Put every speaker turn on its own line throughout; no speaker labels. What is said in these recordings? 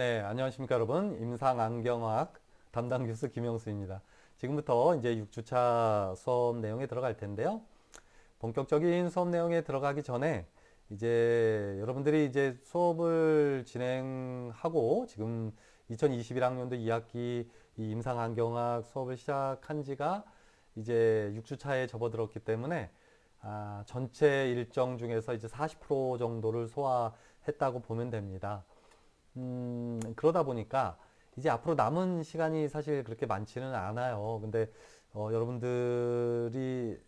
네, 안녕하십니까 여러분. 임상안경학 담당 교수 김영수입니다. 지금부터 이제 6주차 수업 내용에 들어갈 텐데요. 본격적인 수업 내용에 들어가기 전에 이제 여러분들이 이제 수업을 진행하고 지금 2021학년도 2학기 이 임상안경학 수업을 시작한 지가 이제 6주차에 접어들었기 때문에 전체 일정 중에서 이제 40% 정도를 소화했다고 보면 됩니다. 그러다 보니까 이제 앞으로 남은 시간이 사실 그렇게 많지는 않아요. 근데 여러분들이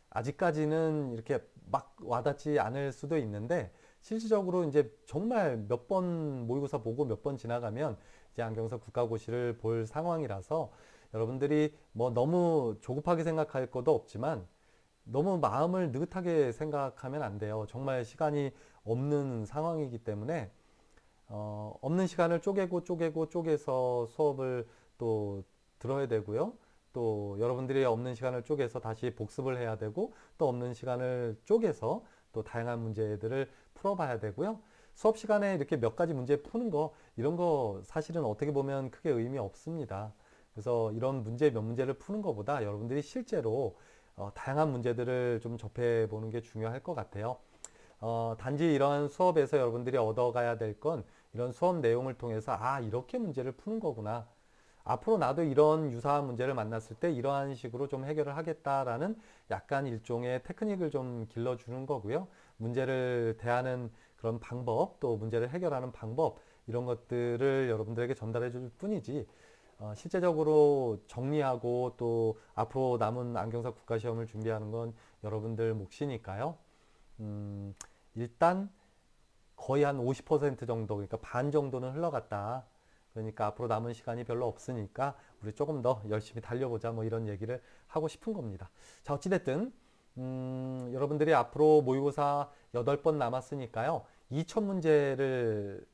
아직까지는 이렇게 막 와닿지 않을 수도 있는데 실질적으로 이제 정말 몇 번 모의고사 보고 몇 번 지나가면 이제 안경사 국가고시를 볼 상황이라서 여러분들이 뭐 너무 조급하게 생각할 것도 없지만 너무 마음을 느긋하게 생각하면 안 돼요. 정말 시간이 없는 상황이기 때문에 없는 시간을 쪼개서 수업을 또 들어야 되고요. 또 여러분들이 없는 시간을 쪼개서 다시 복습을 해야 되고 또 없는 시간을 쪼개서 또 다양한 문제들을 풀어봐야 되고요. 수업 시간에 이렇게 몇 가지 문제 푸는 거 이런 거 사실은 어떻게 보면 크게 의미 없습니다. 그래서 이런 문제 몇 문제를 푸는 것보다 여러분들이 실제로 다양한 문제들을 좀 접해 보는 게 중요할 것 같아요. 단지 이러한 수업에서 여러분들이 얻어가야 될 건 이런 수업 내용을 통해서 이렇게 문제를 푸는 거구나. 앞으로 나도 이런 유사한 문제를 만났을 때 이러한 식으로 좀 해결을 하겠다라는 약간 일종의 테크닉을 좀 길러주는 거고요. 문제를 대하는 그런 방법, 또 문제를 해결하는 방법, 이런 것들을 여러분들에게 전달해 줄 뿐이지, 실제적으로 정리하고 또 앞으로 남은 안경사 국가시험을 준비하는 건 여러분들 몫이니까요. 일단 거의 한 50% 정도, 그러니까 반 정도는 흘러갔다. 그러니까 앞으로 남은 시간이 별로 없으니까 우리 조금 더 열심히 달려보자, 뭐 이런 얘기를 하고 싶은 겁니다. 자, 어찌됐든 여러분들이 앞으로 모의고사 8번 남았으니까요. 2000문제를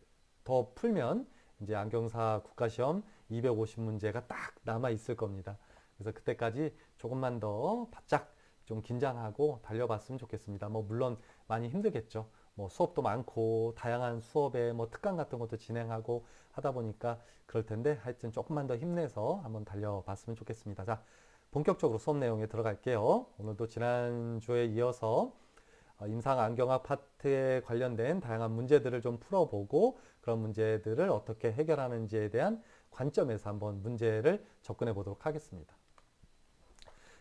더 풀면 이제 안경사 국가시험 250문제가 딱 남아 있을 겁니다. 그래서 그때까지 조금만 더 바짝 좀 긴장하고 달려봤으면 좋겠습니다. 뭐 물론 많이 힘들겠죠. 뭐 수업도 많고 다양한 수업에 뭐 특강 같은 것도 진행하고 하다 보니까 그럴 텐데 하여튼 조금만 더 힘내서 한번 달려봤으면 좋겠습니다. 자, 본격적으로 수업 내용에 들어갈게요. 오늘도 지난주에 이어서 임상안경학 파트에 관련된 다양한 문제들을 좀 풀어보고 그런 문제들을 어떻게 해결하는지에 대한 관점에서 한번 문제를 접근해 보도록 하겠습니다.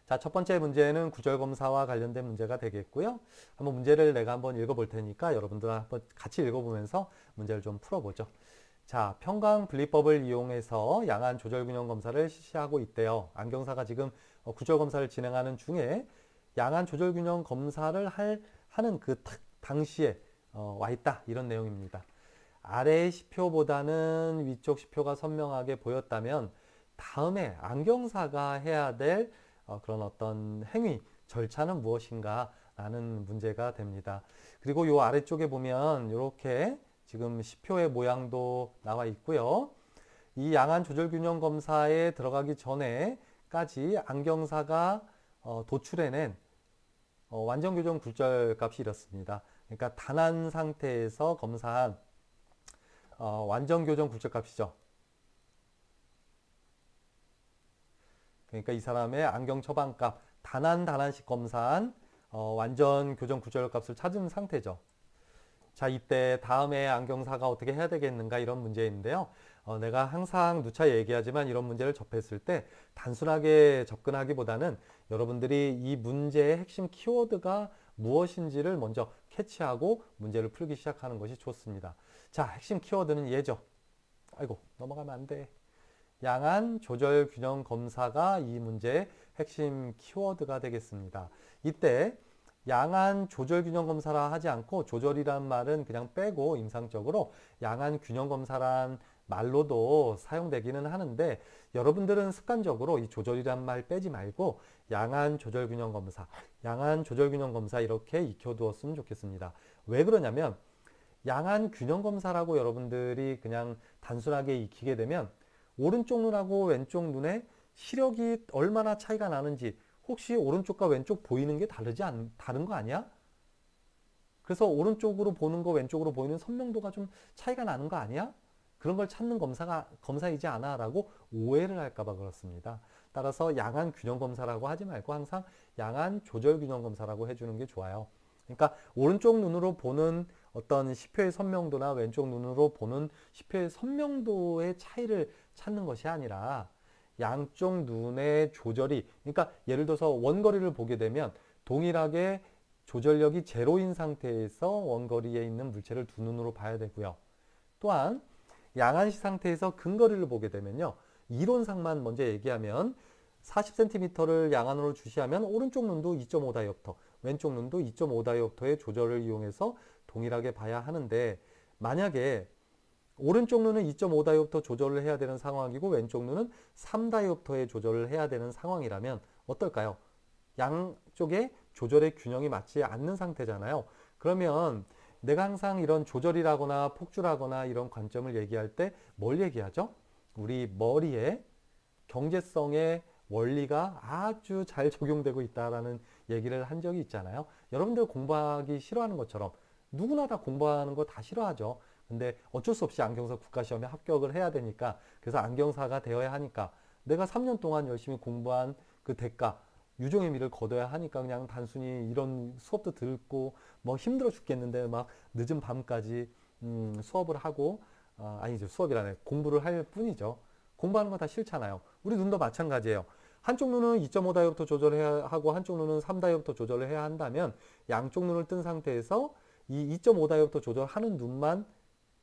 자, 첫 번째 문제는 구절검사와 관련된 문제가 되겠고요. 한번 문제를 내가 한번 읽어볼 테니까 여러분들 한번 같이 읽어보면서 문제를 좀 풀어보죠. 자, 평광분리법을 이용해서 양안 조절균형 검사를 실시하고 있대요. 안경사가 지금 구절검사를 진행하는 중에 양안 조절균형 검사를 하는 그 당시에 와 있다. 이런 내용입니다. 아래의 시표보다는 위쪽 시표가 선명하게 보였다면 다음에 안경사가 해야 될 그런 어떤 행위, 절차는 무엇인가 라는 문제가 됩니다. 그리고 요 아래쪽에 보면 이렇게 지금 시표의 모양도 나와 있고요. 이 양안 조절균형 검사에 들어가기 전에까지 안경사가 도출해낸 완전 교정 굴절 값이 이렇습니다. 그러니까 단한 상태에서 검사한 완전 교정 굴절 값이죠. 그러니까 이 사람의 안경 처방값 단한씩 검사한 완전 교정 굴절 값을 찾은 상태죠. 자, 이때 다음에 안경사가 어떻게 해야 되겠는가 이런 문제인데요. 내가 항상 누차 얘기하지만 이런 문제를 접했을 때 단순하게 접근하기보다는 여러분들이 이 문제의 핵심 키워드가 무엇인지를 먼저 캐치하고 문제를 풀기 시작하는 것이 좋습니다. 자, 핵심 키워드는 얘죠. 아이고, 넘어가면 안 돼. 양안 조절 균형 검사가 이 문제의 핵심 키워드가 되겠습니다. 이때 양안 조절 균형 검사라 하지 않고 조절이란 말은 그냥 빼고 임상적으로 양안 균형 검사란 말로도 사용되기는 하는데 여러분들은 습관적으로 이 조절이란 말 빼지 말고 양안 조절 균형 검사, 양안 조절 균형 검사 이렇게 익혀두었으면 좋겠습니다. 왜 그러냐면 양안 균형 검사라고 여러분들이 그냥 단순하게 익히게 되면 오른쪽 눈하고 왼쪽 눈에 시력이 얼마나 차이가 나는지 혹시 오른쪽과 왼쪽 보이는 게 다른 거 아니야? 그래서 오른쪽으로 보는 거 왼쪽으로 보이는 선명도가 좀 차이가 나는 거 아니야? 그런 걸 찾는 검사이지 않아 라고 오해를 할까 봐 그렇습니다. 따라서 양안 균형 검사라고 하지 말고 항상 양안 조절 균형 검사라고 해주는 게 좋아요. 그러니까 오른쪽 눈으로 보는 어떤 시표의 선명도나 왼쪽 눈으로 보는 시표의 선명도의 차이를 찾는 것이 아니라 양쪽 눈의 조절이, 그러니까 예를 들어서 원거리를 보게 되면 동일하게 조절력이 제로인 상태에서 원거리에 있는 물체를 두 눈으로 봐야 되고요. 또한 양안시 상태에서 근거리를 보게 되면요. 이론상만 먼저 얘기하면 40cm를 양안으로 주시하면 오른쪽 눈도 2.5다이옵터, 왼쪽 눈도 2.5다이옵터의 조절을 이용해서 동일하게 봐야 하는데, 만약에 오른쪽 눈은 2.5다이옵터 조절을 해야 되는 상황이고 왼쪽 눈은 3다이옵터의 조절을 해야 되는 상황이라면 어떨까요? 양쪽의 조절의 균형이 맞지 않는 상태잖아요. 그러면 내가 항상 이런 조절이라거나 폭주라거나 이런 관점을 얘기할 때 뭘 얘기하죠? 우리 머리에 경제성의 원리가 아주 잘 적용되고 있다라는 얘기를 한 적이 있잖아요. 여러분들 공부하기 싫어하는 것처럼 누구나 다 공부하는 거 다 싫어하죠. 근데 어쩔 수 없이 안경사 국가시험에 합격을 해야 되니까, 그래서 안경사가 되어야 하니까 내가 3년 동안 열심히 공부한 그 대가, 유종의 미를 거둬야 하니까 그냥 단순히 이런 수업도 듣고 뭐 힘들어 죽겠는데 막 늦은 밤까지 수업을 하고, 아니죠, 수업이라네, 공부를 할 뿐이죠. 공부하는 거 다 싫잖아요. 우리 눈도 마찬가지예요. 한쪽 눈은 2.5다이옵터 조절해야 하고 한쪽 눈은 3다이옵터 조절을 해야 한다면 양쪽 눈을 뜬 상태에서 이 2.5다이옵터 조절하는 눈만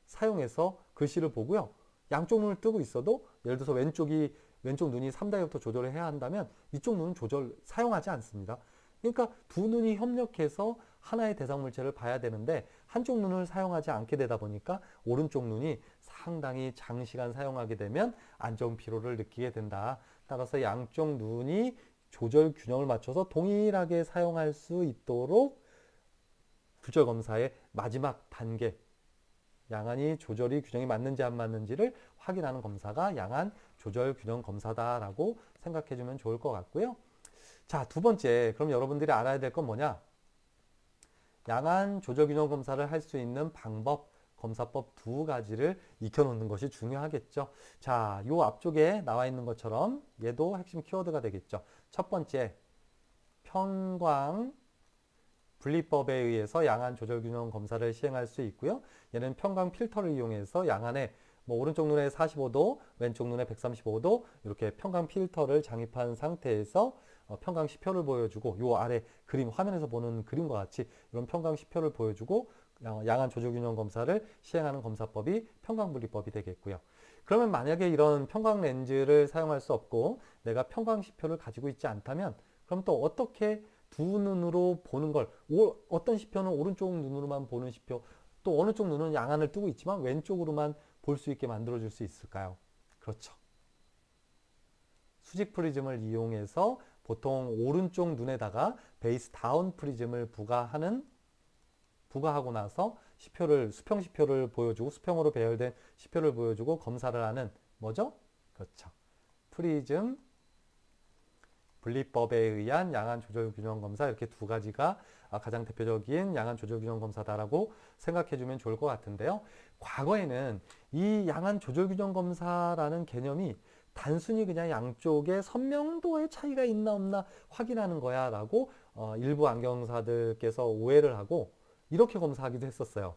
사용해서 글씨를 보고요. 양쪽 눈을 뜨고 있어도 예를 들어서 왼쪽 눈이 3다이옵터 조절을 해야 한다면 이쪽 눈은 조절 사용하지 않습니다. 그러니까 두 눈이 협력해서 하나의 대상 물체를 봐야 되는데 한쪽 눈을 사용하지 않게 되다 보니까 오른쪽 눈이 상당히 장시간 사용하게 되면 안정 피로를 느끼게 된다. 따라서 양쪽 눈이 조절 균형을 맞춰서 동일하게 사용할 수 있도록 굴절 검사의 마지막 단계, 양안이 조절이 균형이 맞는지 안 맞는지를 확인하는 검사가 양안 조절 균형 검사다라고 생각해 주면 좋을 것 같고요. 자, 두 번째, 그럼 여러분들이 알아야 될 건 뭐냐? 양안 조절 균형 검사를 할 수 있는 방법, 검사법 두 가지를 익혀놓는 것이 중요하겠죠. 자, 요 앞쪽에 나와 있는 것처럼 얘도 핵심 키워드가 되겠죠. 첫 번째, 편광 분리법에 의해서 양안 조절 균형 검사를 시행할 수 있고요. 얘는 편광 필터를 이용해서 양안에 뭐 오른쪽 눈에 45도, 왼쪽 눈에 135도 이렇게 편광 필터를 장입한 상태에서 편광 시표를 보여주고, 요 아래 그림, 화면에서 보는 그림과 같이 이런 편광 시표를 보여주고 양안 조절 균형 검사를 시행하는 검사법이 편광 분리법이 되겠고요. 그러면 만약에 이런 편광 렌즈를 사용할 수 없고 내가 편광 시표를 가지고 있지 않다면, 그럼 또 어떻게 두 눈으로 보는 걸, 어떤 시표는 오른쪽 눈으로만 보는 시표, 또 어느 쪽 눈은 양안을 뜨고 있지만 왼쪽으로만 볼 수 있게 만들어 줄 수 있을까요? 그렇죠. 수직 프리즘을 이용해서 보통 오른쪽 눈에다가 베이스 다운 프리즘을 부과하고 나서 수평 시표를 보여주고, 수평으로 배열된 시표를 보여주고 검사를 하는 뭐죠? 그렇죠. 프리즘 분리법에 의한 양안 조절 균형 검사, 이렇게 두 가지가 가장 대표적인 양안 조절 균형 검사다라고 생각해 주면 좋을 것 같은데요. 과거에는 이 양안 조절 균형 검사라는 개념이 단순히 그냥 양쪽의 선명도의 차이가 있나 없나 확인하는 거야 라고 일부 안경사들께서 오해를 하고 이렇게 검사하기도 했었어요.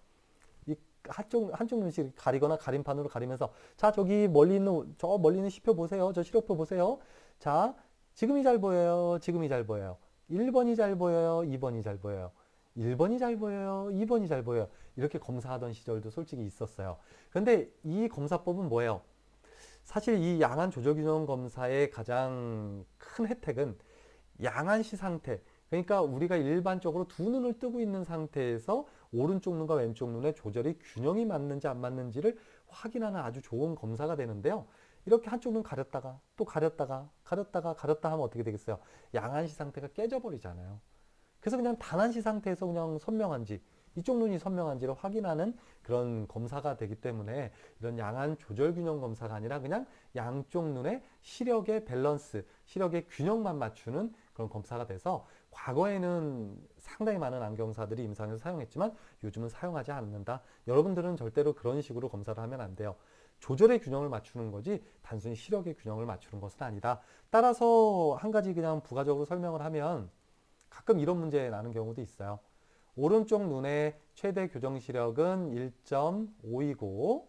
이 한쪽 눈씩 가리거나 가림판으로 가리면서, 자, 저 멀리 있는 시표 보세요. 저 시력표 보세요. 자, 지금이 잘 보여요. 지금이 잘 보여요. 1번이 잘 보여요. 2번이 잘 보여요. 1번이 잘 보여요. 2번이 잘 보여요. 이렇게 검사하던 시절도 솔직히 있었어요. 그런데 이 검사법은 뭐예요? 사실 이 양안 조절 균형 검사의 가장 큰 혜택은 양안시 상태, 그러니까 우리가 일반적으로 두 눈을 뜨고 있는 상태에서 오른쪽 눈과 왼쪽 눈의 조절이 균형이 맞는지 안 맞는지를 확인하는 아주 좋은 검사가 되는데요. 이렇게 한쪽 눈 가렸다가 또 가렸다가 하면 어떻게 되겠어요? 양안시 상태가 깨져버리잖아요. 그래서 그냥 단안시 상태에서 그냥 선명한지, 이쪽 눈이 선명한지를 확인하는 그런 검사가 되기 때문에 이런 양안 조절 균형 검사가 아니라 그냥 양쪽 눈의 시력의 밸런스, 시력의 균형만 맞추는 그런 검사가 돼서 과거에는 상당히 많은 안경사들이 임상에서 사용했지만 요즘은 사용하지 않는다. 여러분들은 절대로 그런 식으로 검사를 하면 안 돼요. 조절의 균형을 맞추는 거지 단순히 시력의 균형을 맞추는 것은 아니다. 따라서 한 가지 그냥 부가적으로 설명을 하면 가끔 이런 문제 나는 경우도 있어요. 오른쪽 눈의 최대 교정 시력은 1.5이고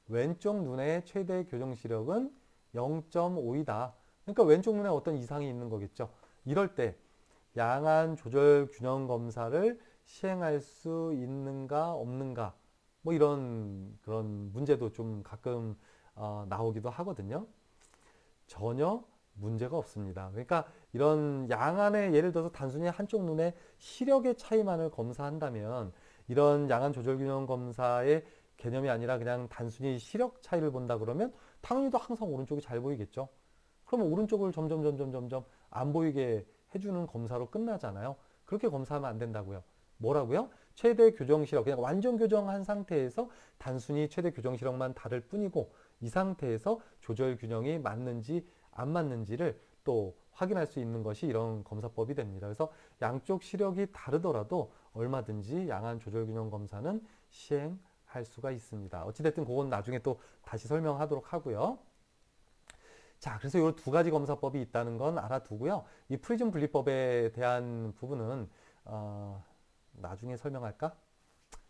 왼쪽 눈의 최대 교정 시력은 0.5이다. 그러니까 왼쪽 눈에 어떤 이상이 있는 거겠죠. 이럴 때 양안 조절 균형 검사를 시행할 수 있는가 없는가 뭐 이런 그런 문제도 좀 가끔 나오기도 하거든요. 전혀 문제가 없습니다. 그러니까 이런 양안의 예를 들어서 단순히 한쪽 눈의 시력의 차이만을 검사한다면 이런 양안 조절 균형 검사의 개념이 아니라 그냥 단순히 시력 차이를 본다 그러면 당연히 도 항상 오른쪽이 잘 보이겠죠. 그러면 오른쪽을 점점 안 보이게 해주는 검사로 끝나잖아요. 그렇게 검사하면 안 된다고요. 뭐라고요? 최대 교정 시력, 그냥 완전 교정한 상태에서 단순히 최대 교정 시력만 다를 뿐이고 이 상태에서 조절 균형이 맞는지 안 맞는지를 또 확인할 수 있는 것이 이런 검사법이 됩니다. 그래서 양쪽 시력이 다르더라도 얼마든지 양안 조절 균형 검사는 시행할 수가 있습니다. 어찌됐든 그건 나중에 또 다시 설명하도록 하고요. 자, 그래서 이 두 가지 검사법이 있다는 건 알아두고요. 이 프리즘 분리법에 대한 부분은 나중에 설명할까?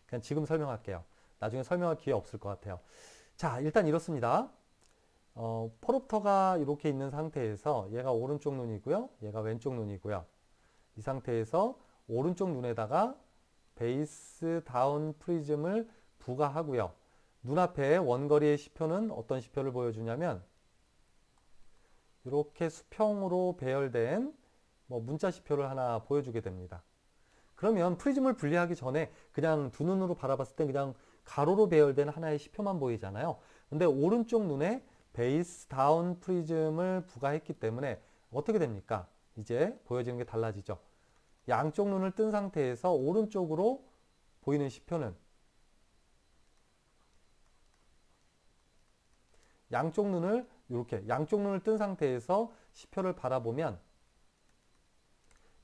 그냥 지금 설명할게요. 나중에 설명할 기회 없을 것 같아요. 자, 일단 이렇습니다. 포롭터가 이렇게 있는 상태에서 얘가 오른쪽 눈이고요. 얘가 왼쪽 눈이고요. 이 상태에서 오른쪽 눈에다가 베이스 다운 프리즘을 부과하고요. 눈앞에 원거리의 시표는 어떤 시표를 보여주냐면 이렇게 수평으로 배열된 문자 시표를 하나 보여주게 됩니다. 그러면 프리즘을 분리하기 전에 그냥 두 눈으로 바라봤을 때 그냥 가로로 배열된 하나의 시표만 보이잖아요. 근데 오른쪽 눈에 베이스 다운 프리즘을 부과했기 때문에 어떻게 됩니까? 이제 보여지는 게 달라지죠. 양쪽 눈을 뜬 상태에서 오른쪽으로 보이는 시표는 양쪽 눈을 뜬 상태에서 시표를 바라보면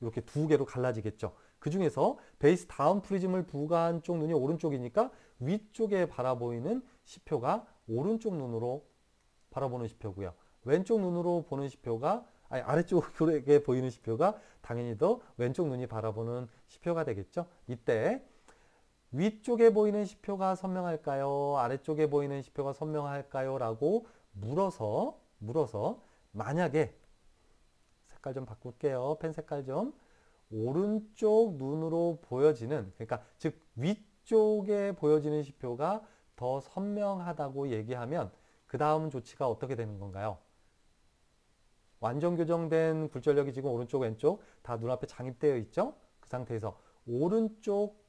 이렇게 두 개로 갈라지겠죠. 그 중에서 베이스 다운 프리즘을 부과한 쪽 눈이 오른쪽이니까 위쪽에 바라보이는 시표가 오른쪽 눈으로 바라보는 시표고요. 왼쪽 눈으로 보는 시표가 아래쪽에 보이는 시표가 당연히 더 왼쪽 눈이 바라보는 시표가 되겠죠. 이때 위쪽에 보이는 시표가 선명할까요? 아래쪽에 보이는 시표가 선명할까요? 라고 물어서 만약에 색깔 좀 바꿀게요. 펜 색깔 좀. 오른쪽 눈으로 보여지는, 그러니까 즉 위쪽에 보여지는 시표가 더 선명하다고 얘기하면 그 다음 조치가 어떻게 되는 건가요? 완전 교정된 굴절력이 지금 오른쪽 왼쪽 다 눈앞에 장입되어 있죠? 그 상태에서 오른쪽,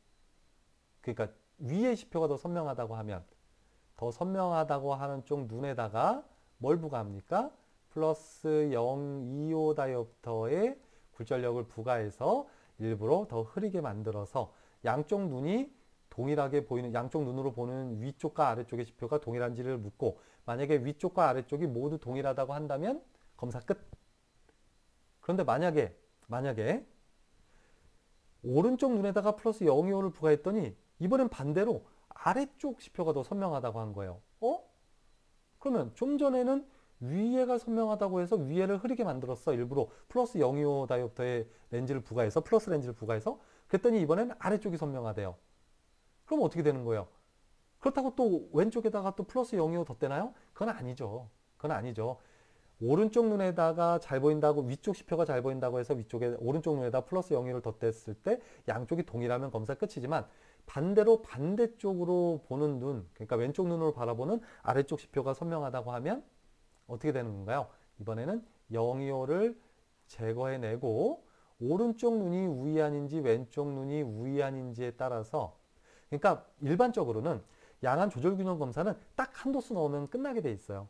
그러니까 위의 시표가 더 선명하다고 하면 더 선명하다고 하는 쪽 눈에다가 뭘 부과합니까? 플러스 025 다이옵터의 굴절력을 부과해서 일부러 더 흐리게 만들어서 양쪽 눈이 동일하게 보이는, 양쪽 눈으로 보는 위쪽과 아래쪽의 지표가 동일한지를 묻고, 만약에 위쪽과 아래쪽이 모두 동일하다고 한다면 검사 끝. 그런데 만약에 오른쪽 눈에다가 플러스 025를 부과했더니 이번엔 반대로 아래쪽 지표가 더 선명하다고 한 거예요. 그러면 좀 전에는 위에가 선명하다고 해서 위에를 흐리게 만들었어. 일부러 플러스 025 다이옵터의 렌즈를 부과해서, 플러스 렌즈를 부과해서. 그랬더니 이번엔 아래쪽이 선명하대요. 그럼 어떻게 되는 거예요? 그렇다고 또 왼쪽에다가 또 플러스 025 덧대나요? 그건 아니죠. 오른쪽 눈에다가 잘 보인다고, 위쪽 시표가 잘 보인다고 해서 위쪽에, 오른쪽 눈에다 플러스 025를 덧댔을 때 양쪽이 동일하면 검사 끝이지만, 반대로 반대쪽으로 보는 눈, 그러니까 왼쪽 눈으로 바라보는 아래쪽 시표가 선명하다고 하면 어떻게 되는 건가요? 이번에는 025를 제거해내고 오른쪽 눈이 우이안인지 왼쪽 눈이 우이안인지에 따라서, 그러니까 일반적으로는 양안 조절균형 검사는 딱 한 도수 넣으면 끝나게 돼 있어요.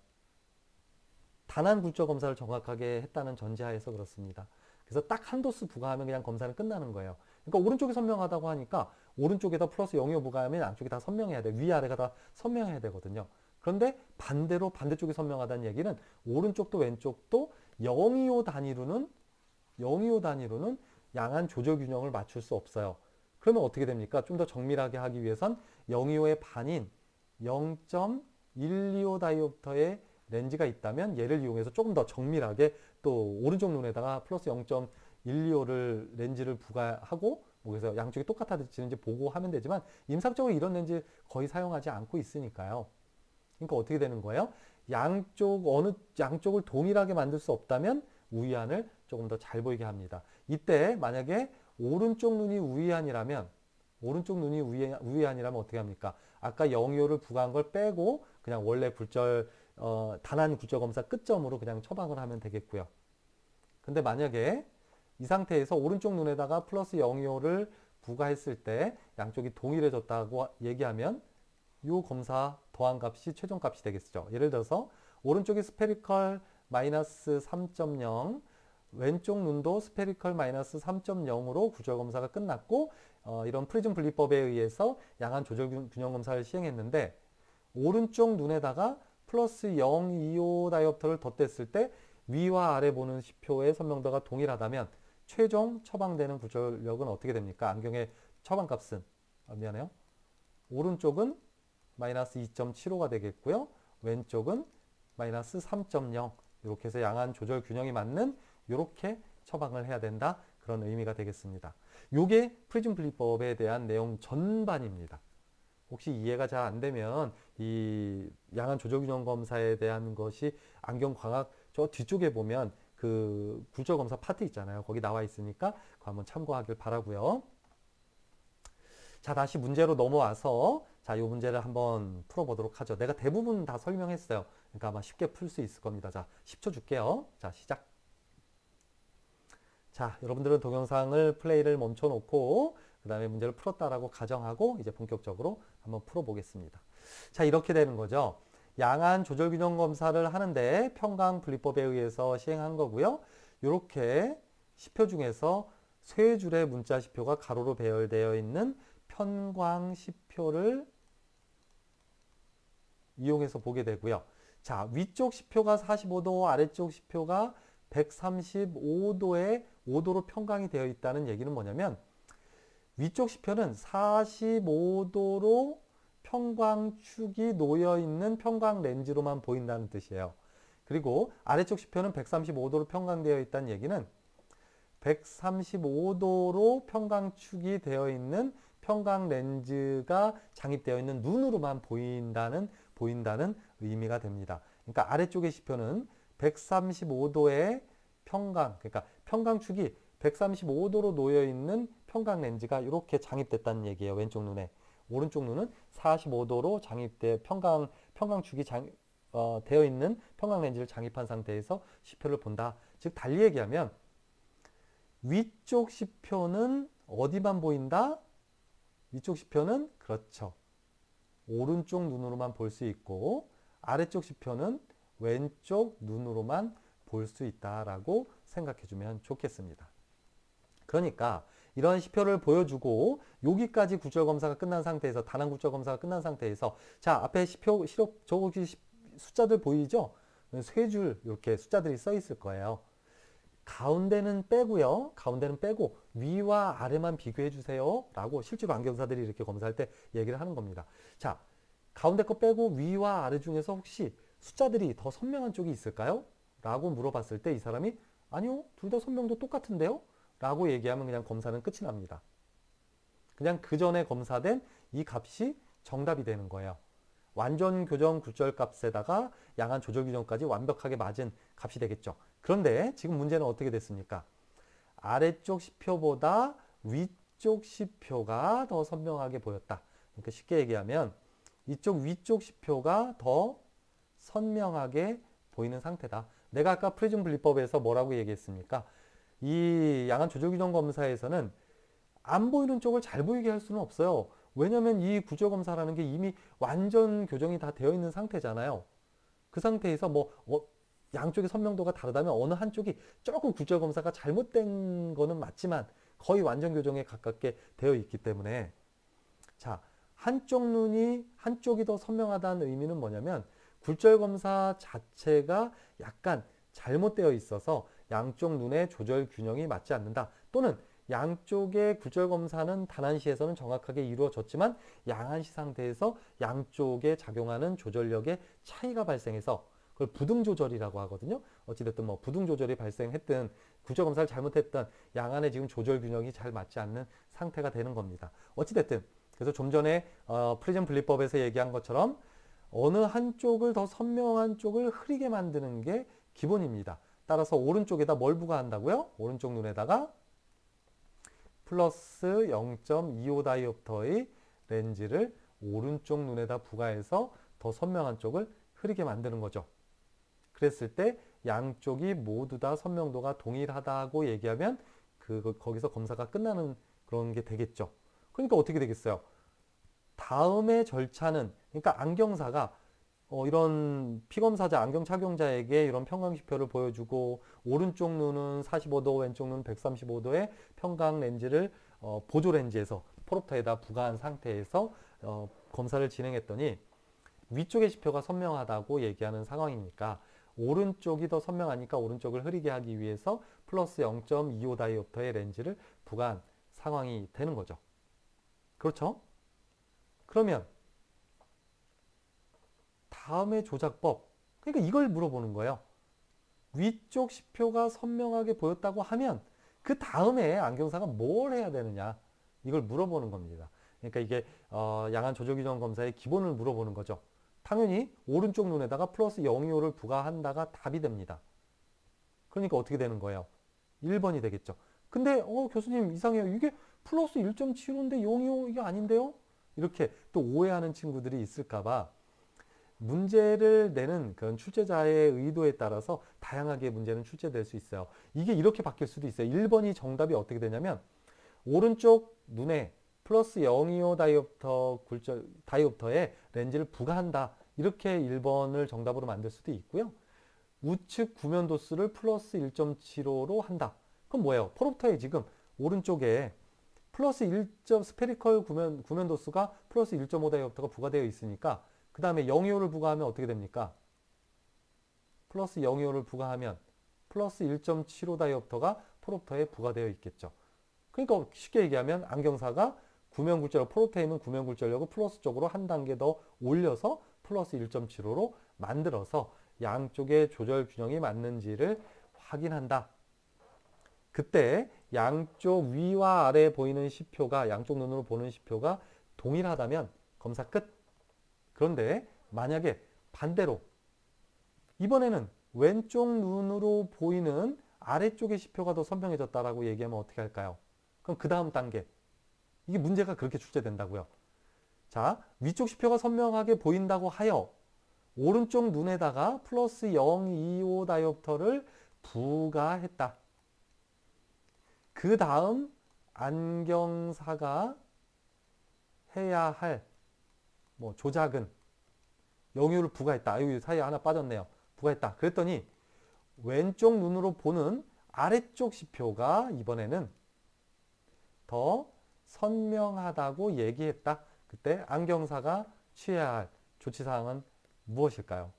단한 굴절 검사를 정확하게 했다는 전제하에서 그렇습니다. 그래서 딱 한 도수 부과하면 그냥 검사는 끝나는 거예요. 그러니까 오른쪽이 선명하다고 하니까 오른쪽에다 플러스 025 부과하면 양쪽이 다 선명해야 돼. 위아래가 다 선명해야 되거든요. 그런데 반대로 반대쪽이 선명하다는 얘기는 오른쪽도 왼쪽도 025 단위로는 양안 조절 균형을 맞출 수 없어요. 그러면 어떻게 됩니까? 좀 더 정밀하게 하기 위해선 025의 반인 0.25 125 다이옵터의 렌즈가 있다면 얘를 이용해서 조금 더 정밀하게 또 오른쪽 눈에다가 플러스 0.125를 렌즈를 부과하고 그래서 양쪽이 똑같아지는지 보고 하면 되지만 임상적으로 이런 렌즈 거의 사용하지 않고 있으니까요. 그러니까 어떻게 되는 거예요? 어느 양쪽을 동일하게 만들 수 없다면 우위안을 조금 더 잘 보이게 합니다. 이때 만약에 오른쪽 눈이 우위안이라면 어떻게 합니까? 아까 025를 부과한 걸 빼고 그냥 원래 단한 굴절 검사 끝점으로 그냥 처방을 하면 되겠고요. 근데 만약에 이 상태에서 오른쪽 눈에다가 플러스 025를 부과했을 때 양쪽이 동일해졌다고 얘기하면 이 검사 더한 값이 최종 값이 되겠죠. 예를 들어서 오른쪽이 스페리컬 마이너스 3.0, 왼쪽 눈도 스페리컬 마이너스 3.0으로 굴절 검사가 끝났고 이런 프리즘 분리법에 의해서 양안 조절 균형 검사를 시행했는데 오른쪽 눈에다가 플러스 025 다이옵터를 덧댔을 때 위와 아래 보는 시표의 선명도가 동일하다면 최종 처방되는 굴절력은 어떻게 됩니까? 안경의 처방값은 미안해요. 오른쪽은 마이너스 2.75가 되겠고요. 왼쪽은 마이너스 3.0 이렇게 해서 양안 조절 균형이 맞는 이렇게 처방을 해야 된다. 그런 의미가 되겠습니다. 요게 프리즘 분리법에 대한 내용 전반입니다. 혹시 이해가 잘 안 되면 이 양안 조절 균형 검사에 대한 것이 안경 광학 저 뒤쪽에 보면 그 굴절 검사 파트 있잖아요. 거기 나와 있으니까 그거 한번 참고하길 바라고요. 자, 다시 문제로 넘어와서 자, 이 문제를 한번 풀어보도록 하죠. 내가 대부분 다 설명했어요. 그러니까 아마 쉽게 풀 수 있을 겁니다. 자, 10초 줄게요. 자, 시작. 자, 여러분들은 동영상을 플레이를 멈춰놓고 그 다음에 문제를 풀었다라고 가정하고 이제 본격적으로 한번 풀어보겠습니다. 자, 이렇게 되는 거죠. 양안 조절 균형 검사를 하는데 평강 분리법에 의해서 시행한 거고요. 이렇게 시표 중에서 세 줄의 문자 시표가 가로로 배열되어 있는 편광 시표를 이용해서 보게 되고요. 자, 위쪽 시표가 45도, 아래쪽 시표가 135도에 5도로 편광이 되어 있다는 얘기는 뭐냐면 위쪽 시표는 45도로 편광축이 놓여 있는 편광 렌즈로만 보인다는 뜻이에요. 그리고 아래쪽 시표는 135도로 편광되어 있다는 얘기는 135도로 편광축이 되어 있는 편광 렌즈가 장입되어 있는 눈으로만 보인다는 의미가 됩니다. 그러니까 아래쪽의 시표는 135도의 그러니까 편광축이 135도로 놓여 있는 편광 렌즈가 이렇게 장입됐다는 얘기예요. 왼쪽 눈에. 오른쪽 눈은 45도로 편광축이 되어 있는 편광 렌즈를 장입한 상태에서 시표를 본다. 즉 달리 얘기하면 위쪽 시표는 어디만 보인다? 위쪽 시표는 그렇죠. 오른쪽 눈으로만 볼 수 있고 아래쪽 시표는 왼쪽 눈으로만 볼 수 있다라고 생각해주면 좋겠습니다. 그러니까 이런 시표를 보여주고 여기까지 굴절 검사가 끝난 상태에서 단한 굴절 검사가 끝난 상태에서 자 앞에 시표 저기 숫자들 보이죠? 세 줄 이렇게 숫자들이 써 있을 거예요. 가운데는 빼고요. 가운데는 빼고 위와 아래만 비교해 주세요. 라고 실제로 안경사들이 이렇게 검사할 때 얘기를 하는 겁니다. 자, 가운데 거 빼고 위와 아래 중에서 혹시 숫자들이 더 선명한 쪽이 있을까요? 라고 물어봤을 때 이 사람이 아니요. 둘 다 선명도 똑같은데요? 라고 얘기하면 그냥 검사는 끝이 납니다. 그냥 그 전에 검사된 이 값이 정답이 되는 거예요. 완전 교정 굴절 값에다가 양안 조절 규정까지 완벽하게 맞은 값이 되겠죠. 그런데 지금 문제는 어떻게 됐습니까? 아래쪽 시표보다 위쪽 시표가 더 선명하게 보였다. 그러니까 쉽게 얘기하면 이쪽 위쪽 시표가 더 선명하게 보이는 상태다. 내가 아까 프리즘 분리법에서 뭐라고 얘기했습니까? 이 양안 조절 규정 검사에서는 안 보이는 쪽을 잘 보이게 할 수는 없어요. 왜냐하면 이 굴절 검사라는 게 이미 완전 교정이 다 되어 있는 상태잖아요. 그 상태에서 양쪽의 선명도가 다르다면 어느 한쪽이 조금 굴절 검사가 잘못된 거는 맞지만 거의 완전 교정에 가깝게 되어 있기 때문에 자, 한쪽이 더 선명하다는 의미는 뭐냐면 굴절 검사 자체가 약간 잘못되어 있어서 양쪽 눈의 조절 균형이 맞지 않는다. 또는 양쪽의 굴절 검사는 단한시에서는 정확하게 이루어졌지만 양한시 상태에서 양쪽에 작용하는 조절력의 차이가 발생해서 그걸 부등 조절이라고 하거든요. 어찌됐든 뭐 부등 조절이 발생했든 굴절 검사를 잘못했든 양안의 지금 조절 균형이 잘 맞지 않는 상태가 되는 겁니다. 어찌됐든 그래서 좀 전에 프리즘 분리법에서 얘기한 것처럼 어느 한쪽을 더 선명한 쪽을 흐리게 만드는 게 기본입니다. 따라서 오른쪽에다 뭘 부과한다고요? 오른쪽 눈에다가 플러스 0.25 다이옵터의 렌즈를 오른쪽 눈에다 부과해서 더 선명한 쪽을 흐리게 만드는 거죠. 그랬을 때 양쪽이 모두 다 선명도가 동일하다고 얘기하면 거기서 검사가 끝나는 그런 게 되겠죠. 그러니까 어떻게 되겠어요? 다음의 절차는, 그러니까 안경사가 이런 피검사자, 안경 착용자에게 이런 평광시표를 보여주고 오른쪽 눈은 45도, 왼쪽 눈은 135도의 평광 렌즈를 보조 렌즈에서 포롭터에다 부과한 상태에서 검사를 진행했더니 위쪽의 시표가 선명하다고 얘기하는 상황이니까 오른쪽이 더 선명하니까 오른쪽을 흐리게 하기 위해서 플러스 0.25 다이옵터의 렌즈를 부과한 상황이 되는 거죠. 그렇죠? 그러면 다음의 조작법, 그러니까 이걸 물어보는 거예요. 위쪽 시표가 선명하게 보였다고 하면 그 다음에 안경사가 뭘 해야 되느냐, 이걸 물어보는 겁니다. 그러니까 이게 양안 조절규정 검사의 기본을 물어보는 거죠. 당연히 오른쪽 눈에다가 플러스 025를 부과한다가 답이 됩니다. 그러니까 어떻게 되는 거예요? 1번이 되겠죠. 근데 교수님 이상해요. 이게 플러스 1.75인데 025 이게 아닌데요? 이렇게 또 오해하는 친구들이 있을까봐 문제를 내는 그런 출제자의 의도에 따라서 다양하게 문제는 출제될 수 있어요. 이게 이렇게 바뀔 수도 있어요. 1번이 정답이 어떻게 되냐면 오른쪽 눈에 플러스 025 다이옵터에 렌즈를 부과한다. 이렇게 1번을 정답으로 만들 수도 있고요. 우측 구면 도수를 플러스 1.75로 한다. 그럼 뭐예요? 포롭터에 지금 오른쪽에 플러스 1점 스페리컬 구면 도수가 플러스 1.5 다이옵터가 부과되어 있으니까 그 다음에 025를 부과하면 어떻게 됩니까? 플러스 025를 부과하면 플러스 1.75 다이옵터가 포롭터에 부과되어 있겠죠. 그러니까 쉽게 얘기하면 안경사가 구면 굴절력, 포롭터에 있는 구면 굴절력을 플러스 쪽으로 한 단계 더 올려서 플러스 1.75로 만들어서 양쪽의 조절 균형이 맞는지를 확인한다. 그때 양쪽 위와 아래 보이는 시표가, 양쪽 눈으로 보는 시표가 동일하다면 검사 끝. 그런데 만약에 반대로 이번에는 왼쪽 눈으로 보이는 아래쪽의 시표가 더 선명해졌다라고 얘기하면 어떻게 할까요? 그럼 그 다음 단계. 이게 문제가 그렇게 출제된다고요. 자, 위쪽 시표가 선명하게 보인다고 하여 오른쪽 눈에다가 플러스 025 다이옵터를 부과했다. 그 다음 안경사가 해야 할 조작은 025를 부과했다. 아유, 사이에 하나 빠졌네요. 부과했다. 그랬더니 왼쪽 눈으로 보는 아래쪽 시표가 이번에는 더 선명하다고 얘기했다. 그때 안경사가 취해야 할 조치사항은 무엇일까요?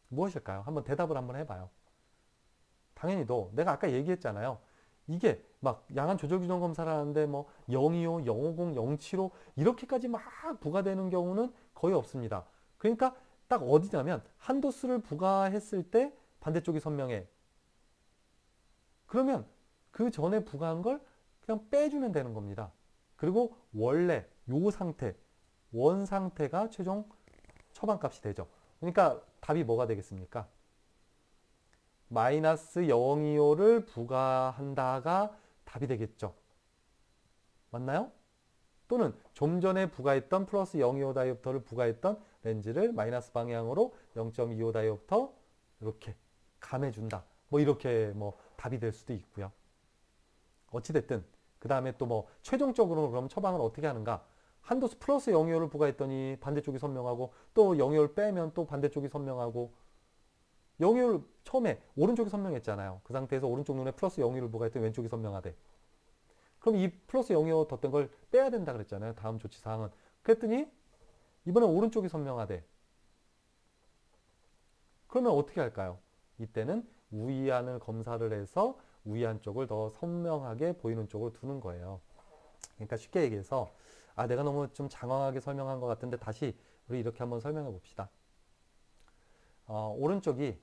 무엇일까요? 한번 대답을 한번 해봐요. 당연히 내가 아까 얘기했잖아요. 이게 막 양안 조절규정 검사를 하는데 025, 050, 075 이렇게까지 막 부과되는 경우는 거의 없습니다. 그러니까 딱 어디냐면 한 도수를 부과했을 때 반대쪽이 선명해. 그러면 그 전에 부과한 걸 그냥 빼주면 되는 겁니다. 그리고 원래 요 상태, 원 상태가 최종 처방값이 되죠. 그러니까 답이 뭐가 되겠습니까? 마이너스 025를 부과한다가 답이 되겠죠. 맞나요? 또는 좀 전에 부과했던 플러스 025 다이옵터를 부과했던 렌즈를 마이너스 방향으로 0.25 다이옵터 이렇게 감해준다. 이렇게 답이 될 수도 있고요. 어찌됐든 그 다음에 또 최종적으로 그럼 처방을 어떻게 하는가? 한 도수 플러스 025를 부과했더니 반대쪽이 선명하고 또 025를 빼면 또 반대쪽이 선명하고 025를 처음에 오른쪽이 선명했잖아요. 그 상태에서 오른쪽 눈에 플러스 025를 부과했더니 왼쪽이 선명하대. 그럼 이 플러스 025 덧된 걸 빼야 된다 그랬잖아요. 다음 조치사항은. 그랬더니 이번엔 오른쪽이 선명하대. 그러면 어떻게 할까요? 이때는 우이안을 검사를 해서 우이안 쪽을 더 선명하게 보이는 쪽으로 두는 거예요. 그러니까 쉽게 얘기해서 내가 너무 좀 장황하게 설명한 것 같은데 다시 우리 이렇게 한번 설명해 봅시다. 오른쪽이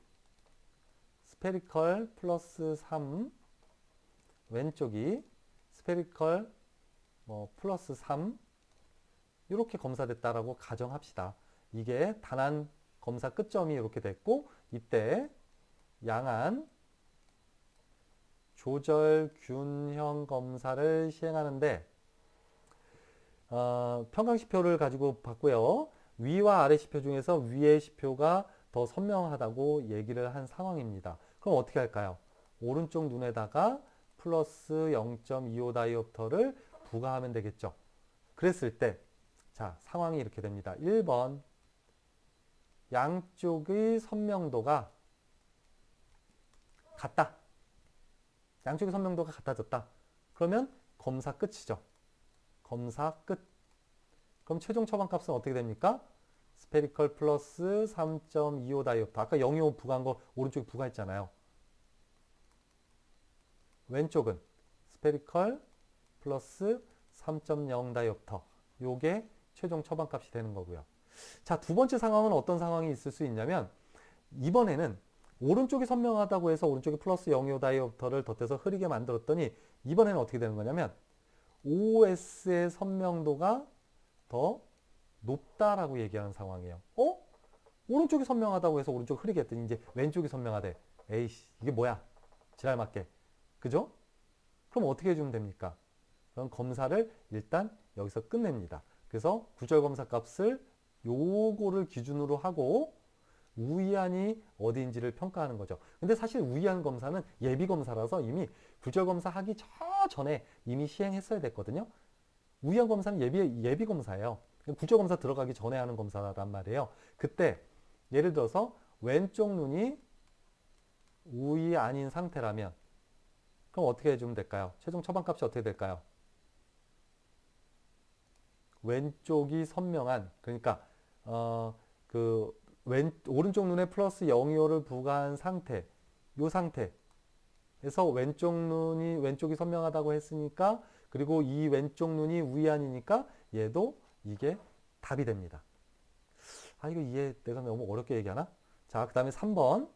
스페리컬 플러스 3, 왼쪽이 스페리컬 플러스 3 이렇게 검사됐다라고 가정합시다. 이게 단한 검사 끝점이 이렇게 됐고 이때 양안 조절 균형 검사를 시행하는데 평강시표를 가지고 봤고요. 위와 아래 시표 중에서 위의 시표가 더 선명하다고 얘기를 한 상황입니다. 그럼 어떻게 할까요? 오른쪽 눈에다가 플러스 0.25 다이옵터를 부과하면 되겠죠. 그랬을 때 자, 상황이 이렇게 됩니다. 1번 양쪽의 선명도가 같다. 양쪽의 선명도가 같아졌다. 그러면 검사 끝이죠. 검사 끝. 그럼 최종 처방값은 어떻게 됩니까? 스페리컬 플러스 3.25 다이옵터. 아까 0.25 부과한 거 오른쪽에 부과했잖아요. 왼쪽은 스페리컬 플러스 3.0 다이옵터. 요게 최종 처방값이 되는 거고요. 자, 두 번째 상황은 어떤 상황이 있을 수 있냐면 이번에는 오른쪽이 선명하다고 해서 오른쪽에 플러스 0.25 다이옵터를 덧대서 흐리게 만들었더니 이번에는 어떻게 되는 거냐면 OS의 선명도가 더 높다라고 얘기하는 상황이에요. 오른쪽이 선명하다고 해서 오른쪽 흐리게 했더니 이제 왼쪽이 선명하대. 에이씨, 이게 뭐야? 지랄 맞게. 그죠? 그럼 어떻게 해주면 됩니까? 그럼 검사를 일단 여기서 끝냅니다. 그래서 구절검사 값을 요거를 기준으로 하고 우이안이 어디인지를 평가하는 거죠. 근데 사실 우이안 검사는 예비검사라서 이미 구절검사 하기 전에 이미 시행했어야 됐거든요. 우이안 검사는 예비검사예요. 구절검사 들어가기 전에 하는 검사란 말이에요. 그때 예를 들어서 왼쪽 눈이 우이안인 상태라면 그럼 어떻게 해주면 될까요? 최종 처방값이 어떻게 될까요? 왼쪽이 선명한, 그러니까 오른쪽 눈에 플러스 0.25를 부과한 상태, 요 상태에서 왼쪽이 선명하다고 했으니까, 그리고 이 왼쪽 눈이 우이안이니까 얘도 이게 답이 됩니다. 이거 내가 너무 어렵게 얘기하나? 자, 그 다음에 3번.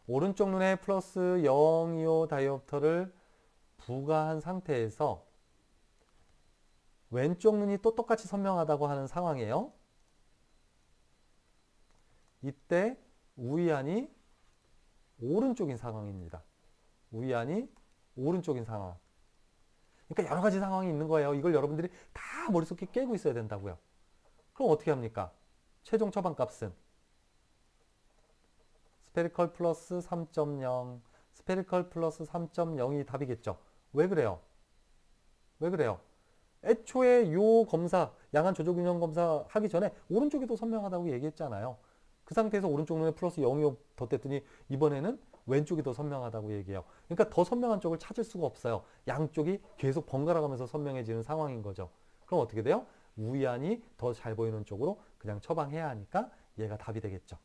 오른쪽 눈에 플러스 0.25 다이옵터를 부과한 상태에서 왼쪽 눈이 또 똑같이 선명하다고 하는 상황이에요. 이때 우이안이 오른쪽인 상황입니다. 우이안이 오른쪽인 상황. 그러니까 여러 가지 상황이 있는 거예요. 이걸 여러분들이 다 머릿속에 깨고 있어야 된다고요. 그럼 어떻게 합니까? 최종 처방값은 스페리컬 플러스 3.0, 스페리컬 플러스 3.0이 답이겠죠. 왜 그래요? 왜 그래요? 애초에 요 검사, 양안 조절균형 검사 하기 전에 오른쪽이 더 선명하다고 얘기했잖아요. 그 상태에서 오른쪽 눈에 플러스 0.25 덧댔더니 이번에는 왼쪽이 더 선명하다고 얘기해요. 그러니까 더 선명한 쪽을 찾을 수가 없어요. 양쪽이 계속 번갈아 가면서 선명해지는 상황인 거죠. 그럼 어떻게 돼요? 우이안이 더 잘 보이는 쪽으로 그냥 처방해야 하니까 얘가 답이 되겠죠.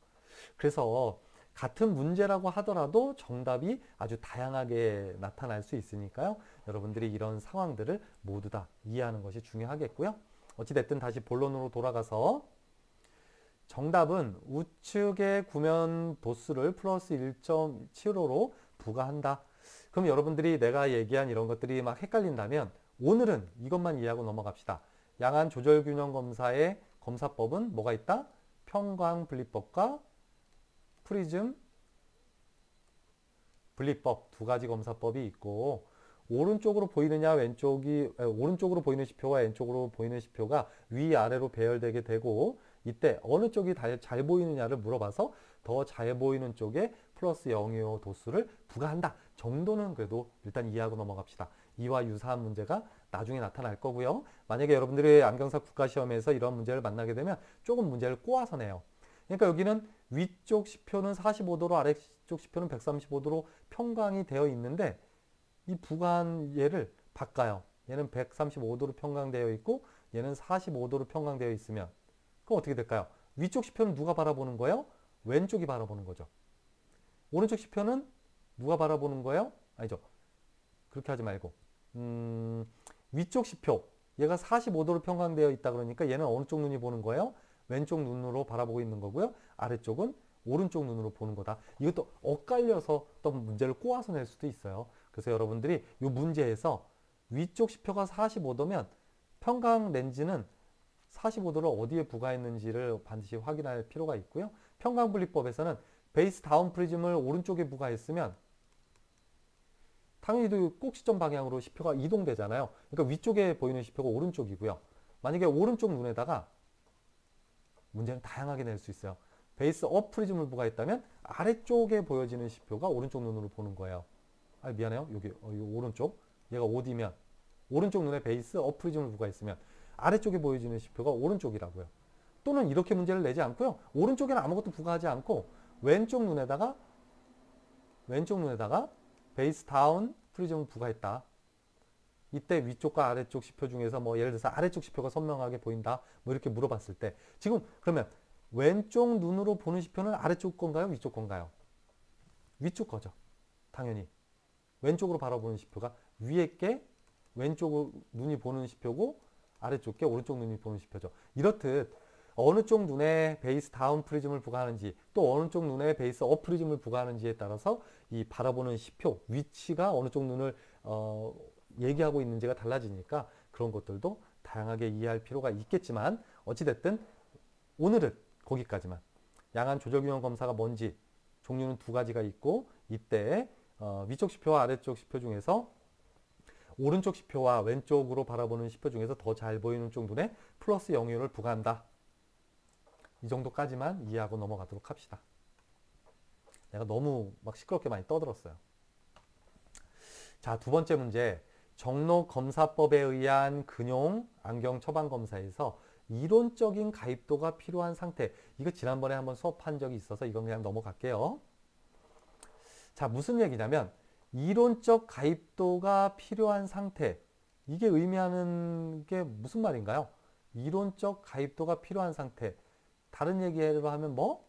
그래서 같은 문제라고 하더라도 정답이 아주 다양하게 나타날 수 있으니까요. 여러분들이 이런 상황들을 모두 다 이해하는 것이 중요하겠고요. 어찌됐든 다시 본론으로 돌아가서 정답은 우측의 구면 도수를 플러스 1.75로 부과한다. 그럼 여러분들이 내가 얘기한 이런 것들이 막 헷갈린다면 오늘은 이것만 이해하고 넘어갑시다. 양안 조절균형 검사의 검사법은 뭐가 있다? 평광분리법과 프리즘 분리법 두 가지 검사법이 있고 오른쪽으로 보이느냐 오른쪽으로 보이는 시표와 왼쪽으로 보이는 시표가 위아래로 배열되게 되고 이때 어느 쪽이 잘 보이느냐를 물어봐서 더 잘 보이는 쪽에 플러스 0.25 도수를 부과한다 정도는 그래도 일단 이해하고 넘어갑시다. 이와 유사한 문제가 나중에 나타날 거고요. 만약에 여러분들이 안경사 국가시험에서 이런 문제를 만나게 되면 조금 문제를 꼬아서 내요. 그러니까 여기는 위쪽 시표는 45도로 아래쪽 시표는 135도로 평광이 되어 있는데 이 부과한 얘를 바꿔요. 얘는 135도로 평광되어 있고 얘는 45도로 평광되어 있으면 그럼 어떻게 될까요? 위쪽 시표는 누가 바라보는 거예요? 왼쪽이 바라보는 거죠. 오른쪽 시표는 누가 바라보는 거예요? 아니죠. 그렇게 하지 말고 위쪽 시표 얘가 45도로 편광되어 있다 그러니까 얘는 어느 쪽 눈이 보는 거예요? 왼쪽 눈으로 바라보고 있는 거고요. 아래쪽은 오른쪽 눈으로 보는 거다. 이것도 엇갈려서 또 문제를 꼬아서 낼 수도 있어요. 그래서 여러분들이 이 문제에서 위쪽 시표가 45도면 편광 렌즈는 45도를 어디에 부과했는지를 반드시 확인할 필요가 있고요. 편광분리법에서는 베이스 다운 프리즘을 오른쪽에 부과했으면 당연히 꼭지점 방향으로 시표가 이동되잖아요. 그러니까 위쪽에 보이는 시표가 오른쪽이고요. 만약에 오른쪽 눈에다가 문제는 다양하게 낼 수 있어요. 베이스 업 프리즘을 부과했다면 아래쪽에 보여지는 시표가 오른쪽 눈으로 보는 거예요. 아, 미안해요. 여기 오른쪽. 얘가 OD면 오른쪽 눈에 베이스 업 프리즘을 부과했으면 아래쪽에 보여지는 시표가 오른쪽이라고요. 또는 이렇게 문제를 내지 않고요. 오른쪽에는 아무것도 부과하지 않고 왼쪽 눈에다가 베이스 다운 프리즘을 부과했다. 이때 위쪽과 아래쪽 시표 중에서 뭐 예를 들어서 아래쪽 시표가 선명하게 보인다. 뭐 이렇게 물어봤을 때 지금 그러면 왼쪽 눈으로 보는 시표는 아래쪽 건가요? 위쪽 건가요? 위쪽 거죠. 당연히. 왼쪽으로 바라보는 시표가 위에 게 왼쪽 눈이 보는 시표고 아래쪽 게 오른쪽 눈이 보는 시표죠. 이렇듯 어느 쪽 눈에 베이스 다운 프리즘을 부과하는지 또 어느 쪽 눈에 베이스 업 프리즘을 부과하는지에 따라서 이 바라보는 시표, 위치가 어느 쪽 눈을 얘기하고 있는지가 달라지니까 그런 것들도 다양하게 이해할 필요가 있겠지만 어찌됐든 오늘은 거기까지만. 양안 조절균형 검사가 뭔지 종류는 두 가지가 있고 이때 위쪽 시표와 아래쪽 시표 중에서 오른쪽 시표와 왼쪽으로 바라보는 시표 중에서 더 잘 보이는 쪽 눈에 플러스 영유를 부과한다. 이 정도까지만 이해하고 넘어가도록 합시다. 내가 너무 막 시끄럽게 많이 떠들었어요. 자, 두 번째 문제. 정록검사법에 의한 근용 안경 처방 검사에서 이론적인 가입도가 필요한 상태. 이거 지난번에 한번 수업한 적이 있어서 이건 그냥 넘어갈게요. 자, 무슨 얘기냐면 이론적 가입도가 필요한 상태. 이게 의미하는 게 무슨 말인가요? 이론적 가입도가 필요한 상태. 다른 얘기로 하면 뭐?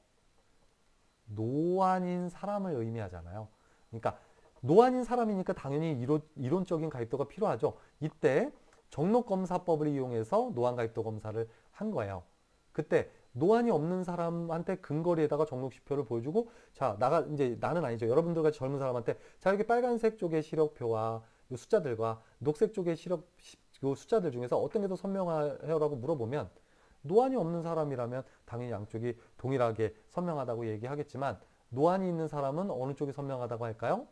노안인 사람을 의미하잖아요. 그러니까 노안인 사람이니까 당연히 이론적인 가입도가 필요하죠. 이때 정록검사법을 이용해서 노안 가입도 검사를 한 거예요. 그때 노안이 없는 사람한테 근거리에다가 정록시표를 보여주고 자, 나는 아니죠. 여러분들 같이 젊은 사람한테 자, 여기 빨간색 쪽의 시력표와 이 숫자들과 녹색 쪽의 요 숫자들 중에서 어떤 게 더 선명해요? 라고 물어보면 노안이 없는 사람이라면 당연히 양쪽이 동일하게 선명하다고 얘기하겠지만 노안이 있는 사람은 어느 쪽이 선명하다고 할까요?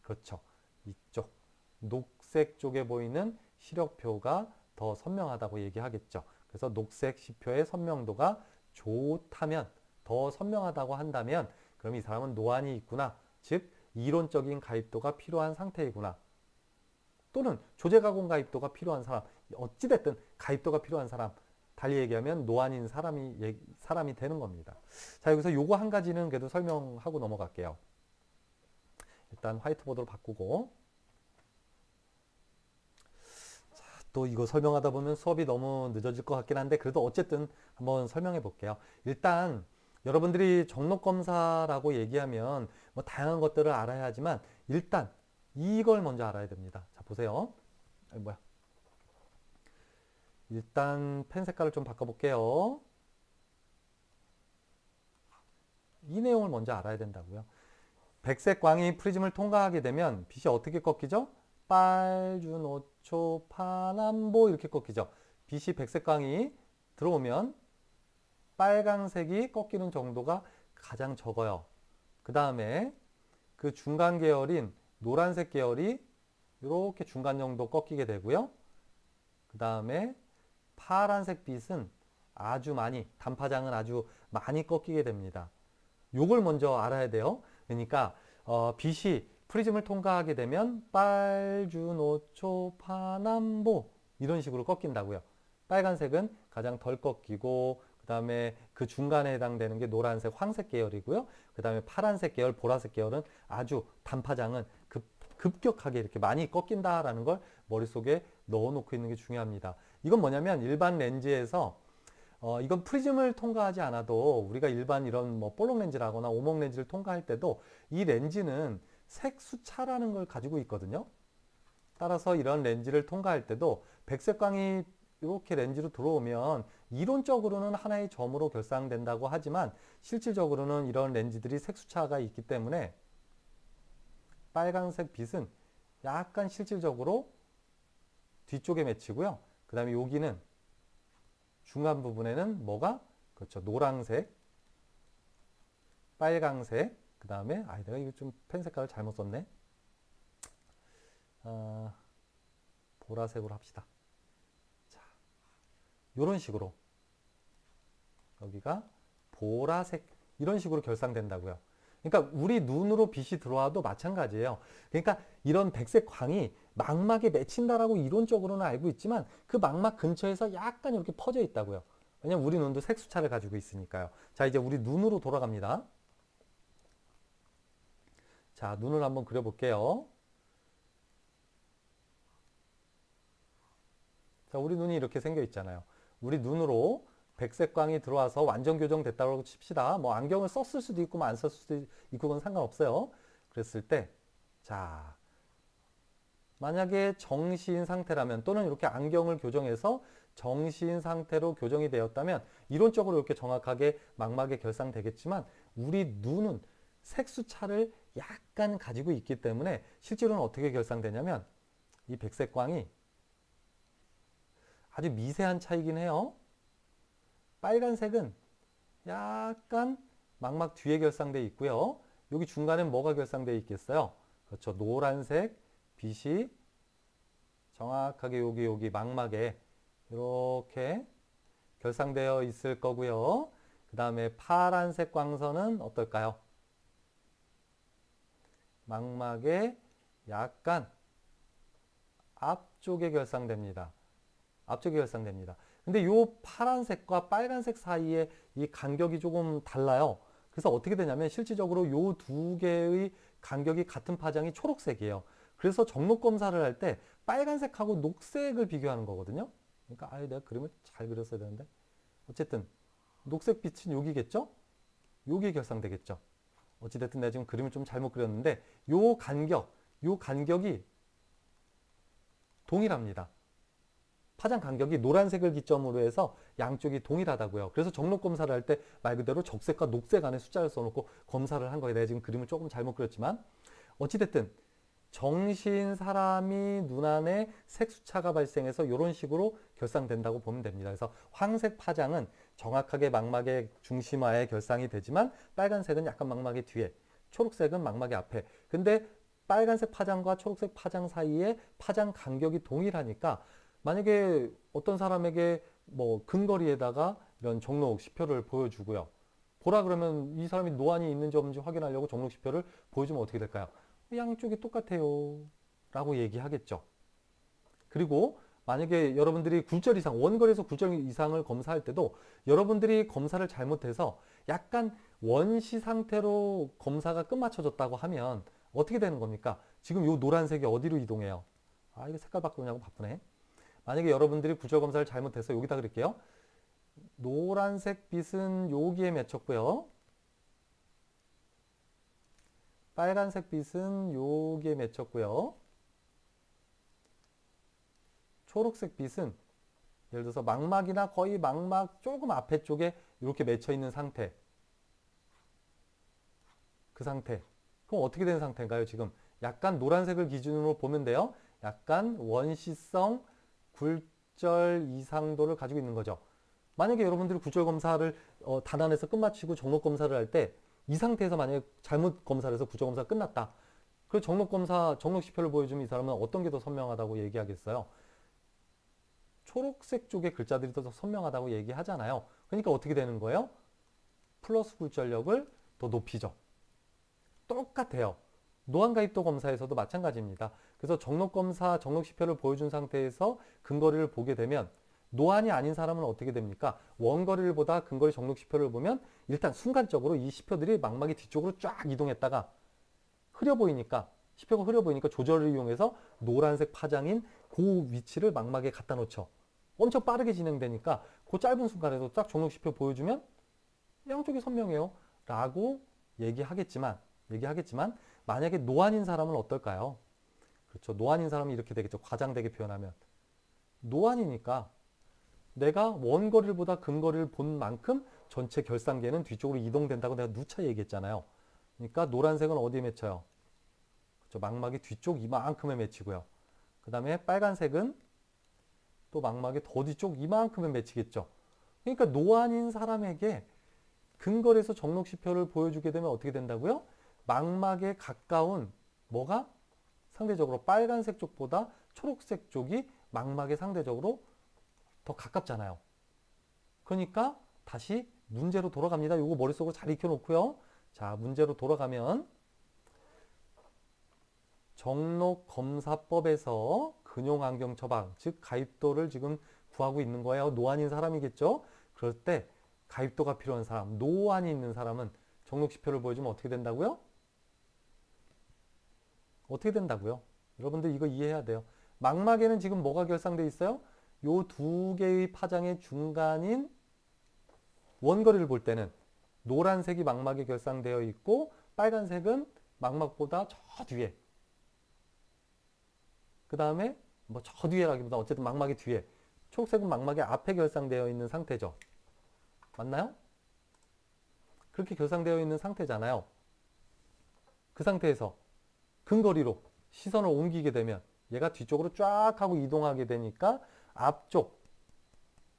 그렇죠. 이쪽 녹색 쪽에 보이는 시력표가 더 선명하다고 얘기하겠죠. 그래서 녹색 시표의 선명도가 좋다면 더 선명하다고 한다면 그럼 이 사람은 노안이 있구나. 즉 이론적인 가입도가 필요한 상태이구나. 또는 조제가공 가입도가 필요한 사람. 어찌됐든 가입도가 필요한 사람. 달리 얘기하면 노안인 사람이 되는 겁니다. 자, 여기서 요거 한 가지는 그래도 설명하고 넘어갈게요. 일단 화이트보드로 바꾸고 자, 또 이거 설명하다 보면 수업이 너무 늦어질 것 같긴 한데 그래도 어쨌든 한번 설명해 볼게요. 일단 여러분들이 정록검사라고 얘기하면 뭐 다양한 것들을 알아야 하지만 일단 이걸 먼저 알아야 됩니다. 자, 보세요. 일단 펜 색깔을 좀 바꿔볼게요. 이 내용을 먼저 알아야 된다고요. 백색 광이 프리즘을 통과하게 되면 빛이 어떻게 꺾이죠? 빨주노초 파남보 이렇게 꺾이죠. 빛이 백색 광이 들어오면 빨강색이 꺾이는 정도가 가장 적어요. 그 다음에 그 중간 계열인 노란색 계열이 이렇게 중간 정도 꺾이게 되고요. 그 다음에 파란색 빛은 아주 많이, 단파장은 아주 많이 꺾이게 됩니다. 요걸 먼저 알아야 돼요. 그러니까 빛이 프리즘을 통과하게 되면 빨주노초 파남보 이런 식으로 꺾인다고요. 빨간색은 가장 덜 꺾이고 그 다음에 그 중간에 해당되는 게 노란색, 황색 계열이고요. 그 다음에 파란색 계열, 보라색 계열은 아주 단파장은 급격하게 이렇게 많이 꺾인다라는 걸 머릿속에 넣어놓고 있는 게 중요합니다. 이건 뭐냐면 일반 렌즈에서 이건 프리즘을 통과하지 않아도 우리가 일반 이런 뭐 볼록 렌즈라거나 오목 렌즈를 통과할 때도 이 렌즈는 색수차라는 걸 가지고 있거든요. 따라서 이런 렌즈를 통과할 때도 백색광이 이렇게 렌즈로 들어오면 이론적으로는 하나의 점으로 결상된다고 하지만 실질적으로는 이런 렌즈들이 색수차가 있기 때문에 빨간색 빛은 약간 실질적으로 뒤쪽에 맺히고요. 그 다음에 여기는 중간 부분에는 뭐가? 그렇죠. 노란색, 빨강색, 그 다음에 내가 이거 좀 펜 색깔을 잘못 썼네. 보라색으로 합시다. 자, 이런 식으로 여기가 보라색 이런 식으로 결상된다고요. 그러니까 우리 눈으로 빛이 들어와도 마찬가지예요. 그러니까 이런 백색 광이 망막에 맺힌다라고 이론적으로는 알고 있지만 그 망막 근처에서 약간 이렇게 퍼져 있다고요. 왜냐면 우리 눈도 색수차를 가지고 있으니까요. 자, 이제 우리 눈으로 돌아갑니다. 자, 눈을 한번 그려볼게요. 자, 우리 눈이 이렇게 생겨 있잖아요. 우리 눈으로 백색광이 들어와서 완전 교정됐다고 칩시다. 뭐 안경을 썼을 수도 있고 안 썼을 수도 있고 그건 상관없어요. 그랬을 때, 자, 만약에 정시인 상태라면 또는 이렇게 안경을 교정해서 정시인 상태로 교정이 되었다면 이론적으로 이렇게 정확하게 망막에 결상되겠지만 우리 눈은 색수차를 약간 가지고 있기 때문에 실제로는 어떻게 결상되냐면 이 백색광이 아주 미세한 차이긴 해요. 빨간색은 약간 망막 뒤에 결상되어 있고요. 여기 중간엔 뭐가 결상되어 있겠어요? 그렇죠. 노란색 빛이 정확하게 여기 망막에 이렇게 결상되어 있을 거고요. 그 다음에 파란색 광선은 어떨까요? 망막에 약간 앞쪽에 결상됩니다. 앞쪽에 결상됩니다. 근데 이 파란색과 빨간색 사이에 이 간격이 조금 달라요. 그래서 어떻게 되냐면 실질적으로 이 두 개의 간격이 같은 파장이 초록색이에요. 그래서 정록 검사를 할 때 빨간색하고 녹색을 비교하는 거거든요. 그러니까 내가 그림을 잘 그렸어야 되는데 어쨌든 녹색 빛은 여기겠죠? 여기 결상되겠죠. 어찌됐든 내가 지금 그림을 좀 잘못 그렸는데 요 간격이 동일합니다. 파장 간격이 노란색을 기점으로 해서 양쪽이 동일하다고요. 그래서 정록 검사를 할 때 말 그대로 적색과 녹색 안에 숫자를 써놓고 검사를 한 거예요. 내가 지금 그림을 조금 잘못 그렸지만 어찌됐든 정신 사람이 눈 안에 색수차가 발생해서 이런 식으로 결상된다고 보면 됩니다. 그래서 황색 파장은 정확하게 망막의 중심화에 결상이 되지만 빨간색은 약간 망막의 뒤에, 초록색은 망막의 앞에. 근데 빨간색 파장과 초록색 파장 사이에 파장 간격이 동일하니까 만약에 어떤 사람에게 뭐 근거리에다가 이런 정록 시표를 보여주고요. 보라 그러면 이 사람이 노안이 있는지 없는지 확인하려고 정록 시표를 보여주면 어떻게 될까요? 양쪽이 똑같아요 라고 얘기하겠죠. 그리고 만약에 여러분들이 굴절 이상, 원거리에서 굴절 이상을 검사할 때도 여러분들이 검사를 잘못해서 약간 원시 상태로 검사가 끝마쳐졌다고 하면 어떻게 되는 겁니까? 지금 이 노란색이 어디로 이동해요? 이거 색깔 바꾸냐고 바쁘네. 만약에 여러분들이 굴절 검사를 잘못해서 여기다 그릴게요. 노란색 빛은 여기에 맺혔고요. 빨간색 빛은 여기에 맺혔고요. 초록색 빛은 예를 들어서 망막이나 거의 망막 조금 앞에 쪽에 이렇게 맺혀 있는 상태. 그 상태. 그럼 어떻게 된 상태인가요? 지금 약간 노란색을 기준으로 보면 돼요. 약간 원시성 굴절 이상도를 가지고 있는 거죠. 만약에 여러분들이 굴절 검사를 단안에서 끝마치고 정록 검사를 할 때 이 상태에서 만약에 잘못 검사를 해서 굴절 검사가 끝났다. 그 정록 검사, 정록 시표를 보여주면 이 사람은 어떤 게 더 선명하다고 얘기하겠어요? 초록색 쪽의 글자들이 더 선명하다고 얘기하잖아요. 그러니까 어떻게 되는 거예요? 플러스 굴절력을 더 높이죠. 똑같아요. 노안가입도 검사에서도 마찬가지입니다. 그래서 정록 검사, 정록 시표를 보여준 상태에서 근거리를 보게 되면 노안이 아닌 사람은 어떻게 됩니까? 원거리를 보다 근거리 정록 시표를 보면 일단 순간적으로 이 시표들이 망막이 뒤쪽으로 쫙 이동했다가 흐려 보이니까 시표가 흐려 보이니까 조절을 이용해서 노란색 파장인 그 위치를 망막에 갖다 놓죠. 엄청 빠르게 진행되니까 그 짧은 순간에도 딱 정록시표 보여주면 양쪽이 선명해요 라고 얘기하겠지만 만약에 노안인 사람은 어떨까요? 그렇죠. 노안인 사람은 이렇게 되겠죠. 과장되게 표현하면 노안이니까 내가 원거리보다 근거리를 본 만큼 전체 결상계는 뒤쪽으로 이동된다고 내가 누차 얘기했잖아요. 그러니까 노란색은 어디에 맺혀요? 그렇죠. 망막이 뒤쪽 이만큼에 맺히고요. 그 다음에 빨간색은 또 망막의 더 뒤쪽 이만큼에 맺히겠죠. 그러니까 노안인 사람에게 근거리에서 정록시표를 보여주게 되면 어떻게 된다고요? 망막에 가까운 뭐가 상대적으로 빨간색 쪽보다 초록색 쪽이 망막에 상대적으로 더 가깝잖아요. 그러니까 다시 문제로 돌아갑니다. 이거 머릿속으로 잘 익혀놓고요. 자, 문제로 돌아가면 정록검사법에서 근용안경 처방, 즉 가입도를 지금 구하고 있는 거예요. 노안인 사람이겠죠. 그럴 때 가입도가 필요한 사람, 노안이 있는 사람은 정록시표를 보여주면 어떻게 된다고요? 어떻게 된다고요? 여러분들 이거 이해해야 돼요. 망막에는 지금 뭐가 결상되어 있어요? 요 두 개의 파장의 중간인 원거리를 볼 때는 노란색이 망막에 결상되어 있고 빨간색은 망막보다 저 뒤에, 그 다음에 뭐 저 뒤에라기보다 어쨌든 망막의 뒤에, 초록색은 망막의 앞에 결상되어 있는 상태죠. 맞나요? 그렇게 결상되어 있는 상태잖아요. 그 상태에서 근거리로 시선을 옮기게 되면 얘가 뒤쪽으로 쫙 하고 이동하게 되니까 앞쪽,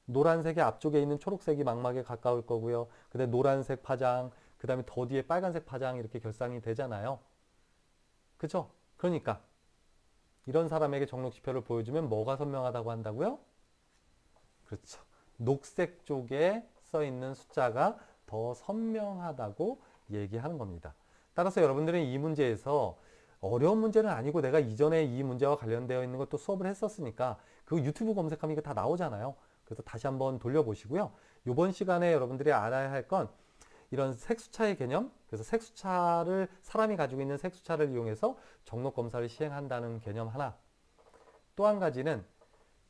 노란색의 앞쪽에 있는 초록색이 망막에 가까울 거고요. 그 다음에 노란색 파장, 그 다음에 더 뒤에 빨간색 파장 이렇게 결상이 되잖아요. 그죠? 그러니까 이런 사람에게 정록시표를 보여주면 뭐가 선명하다고 한다고요? 그렇죠. 녹색 쪽에 써 있는 숫자가 더 선명하다고 얘기하는 겁니다. 따라서 여러분들은 이 문제에서 어려운 문제는 아니고 내가 이전에 이 문제와 관련되어 있는 것도 수업을 했었으니까 그 유튜브 검색하면 이거 다 나오잖아요. 그래서 다시 한번 돌려보시고요. 이번 시간에 여러분들이 알아야 할 건 이런 색수차의 개념, 그래서 색수차를 사람이 가지고 있는 색수차를 이용해서 정록검사를 시행한다는 개념 하나, 또 한 가지는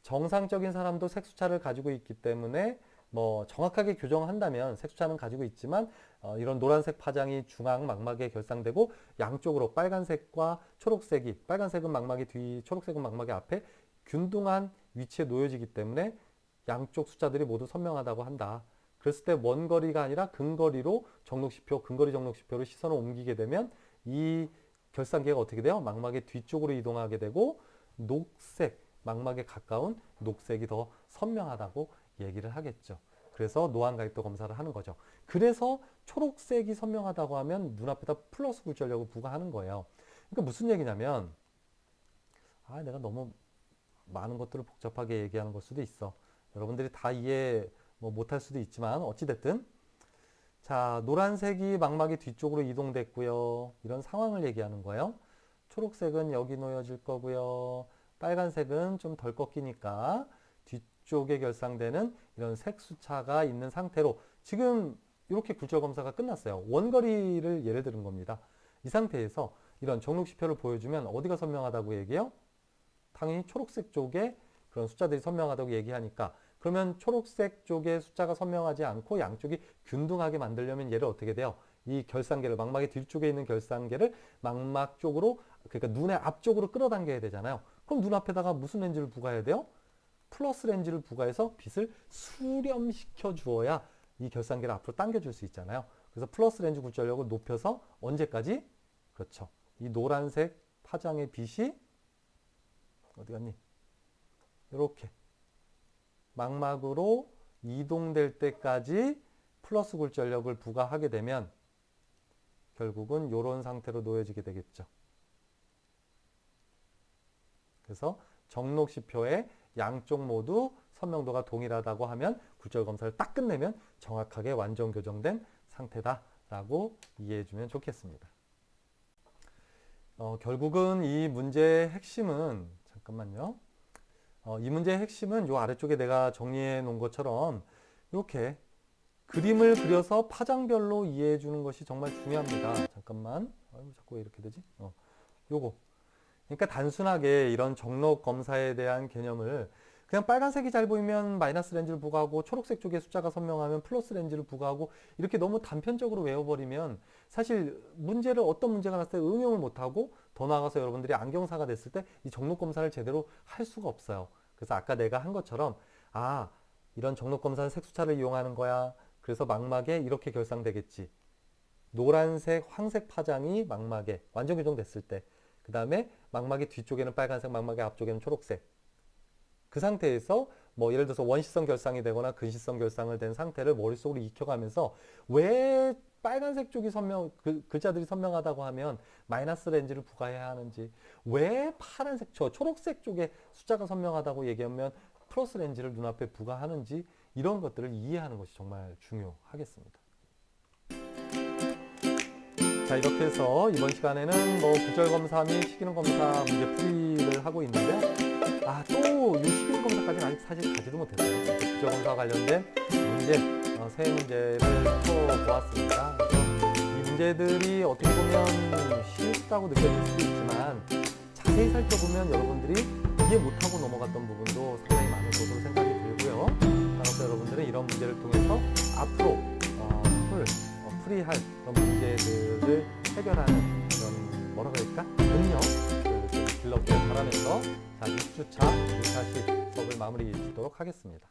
정상적인 사람도 색수차를 가지고 있기 때문에 뭐 정확하게 교정한다면 색수차는 가지고 있지만 이런 노란색 파장이 중앙 망막에 결상되고 양쪽으로 빨간색과 초록색이, 빨간색은 망막의 뒤, 초록색은 망막의 앞에 균등한 위치에 놓여지기 때문에 양쪽 숫자들이 모두 선명하다고 한다. 그랬을 때 원거리가 아니라 근거리로 정록시표, 근거리 정록시표로 시선을 옮기게 되면 이 결상계가 어떻게 돼요? 망막의 뒤쪽으로 이동하게 되고 녹색, 망막에 가까운 녹색이 더 선명하다고 얘기를 하겠죠. 그래서 노안가입도 검사를 하는 거죠. 그래서 초록색이 선명하다고 하면 눈앞에다 플러스 굴절력을 부과하는 거예요. 그러니까 무슨 얘기냐면 내가 너무 많은 것들을 복잡하게 얘기하는 걸 수도 있어. 여러분들이 다 이해 못할 수도 있지만 어찌됐든 자, 노란색이 망막의 뒤쪽으로 이동됐고요. 이런 상황을 얘기하는 거예요. 초록색은 여기 놓여질 거고요. 빨간색은 좀 덜 꺾이니까 뒤쪽에 결상되는 이런 색수차가 있는 상태로 지금 이렇게 굴절 검사가 끝났어요. 원거리를 예를 들은 겁니다. 이 상태에서 이런 정록시표를 보여주면 어디가 선명하다고 얘기해요? 당연히 초록색 쪽에 그런 숫자들이 선명하다고 얘기하니까 그러면 초록색 쪽에 숫자가 선명하지 않고 양쪽이 균등하게 만들려면 얘를 어떻게 돼요? 이 결상계를, 망막의 뒤쪽에 있는 결상계를 망막 쪽으로, 그러니까 눈의 앞쪽으로 끌어당겨야 되잖아요. 그럼 눈앞에다가 무슨 렌즈를 부과해야 돼요? 플러스 렌즈를 부과해서 빛을 수렴시켜 주어야 이 결상계를 앞으로 당겨줄 수 있잖아요. 그래서 플러스 렌즈 굴절력을 높여서 언제까지? 그렇죠. 이 노란색 파장의 빛이 어디 갔니? 이렇게 망막으로 이동될 때까지 플러스 굴절력을 부과하게 되면 결국은 이런 상태로 놓여지게 되겠죠. 그래서 정록시표의 양쪽 모두 선명도가 동일하다고 하면 굴절 검사를 딱 끝내면 정확하게 완전 교정된 상태다라고 이해해주면 좋겠습니다. 결국은 이 문제의 핵심은, 잠깐만요. 이 문제의 핵심은 요 아래쪽에 내가 정리해 놓은 것처럼 이렇게 그림을 그려서 파장별로 이해해 주는 것이 정말 중요합니다. 잠깐만. 자꾸 왜 이렇게 되지? 요거. 그러니까 단순하게 이런 정록 검사에 대한 개념을 그냥 빨간색이 잘 보이면 마이너스 렌즈를 부과하고 초록색 쪽에 숫자가 선명하면 플러스 렌즈를 부과하고 이렇게 너무 단편적으로 외워버리면 사실 문제를 어떤 문제가 났을 때 응용을 못하고 더 나아가서 여러분들이 안경사가 됐을 때 이 정록 검사를 제대로 할 수가 없어요. 그래서 아까 내가 한 것처럼 아 이런 정록 검사는 색수차를 이용하는 거야. 그래서 망막에 이렇게 결상되겠지. 노란색, 황색 파장이 망막에 완전 교정됐을 때 그 다음에 망막의 뒤쪽에는 빨간색, 망막의 앞쪽에는 초록색 그 상태에서 뭐 예를 들어서 원시성 결상이 되거나 근시성 결상을 된 상태를 머릿속으로 익혀가면서 왜 빨간색 쪽이 글자들이 선명하다고 하면 마이너스 렌즈를 부과해야 하는지 왜 파란색, 초록색 쪽에 숫자가 선명하다고 얘기하면 플러스 렌즈를 눈앞에 부과하는지 이런 것들을 이해하는 것이 정말 중요하겠습니다. 자 이렇게 해서 이번 시간에는 뭐 구절 검사 및 식이능 검사 문제 풀이를 하고 있는데요. 또 이 식이능 검사까지는 아직 사실 가지도 못했어요. 구절 검사와 관련된 문제, 세 문제를 풀어보았습니다. 그래서 이 문제들이 어떻게 보면 쉽다고 느껴질 수도 있지만 자세히 살펴보면 여러분들이 이해 못하고 넘어갔던 부분도 상당히 많은 것으로 생각이 들고요. 따라서 여러분들은 이런 문제를 통해서 앞으로 풀이할 그런 문제들을 해결하는 그런 뭐라 그럴까? 능력을 길러보길 바라면서 자 6주차 240 수업을 마무리 짓도록 하겠습니다.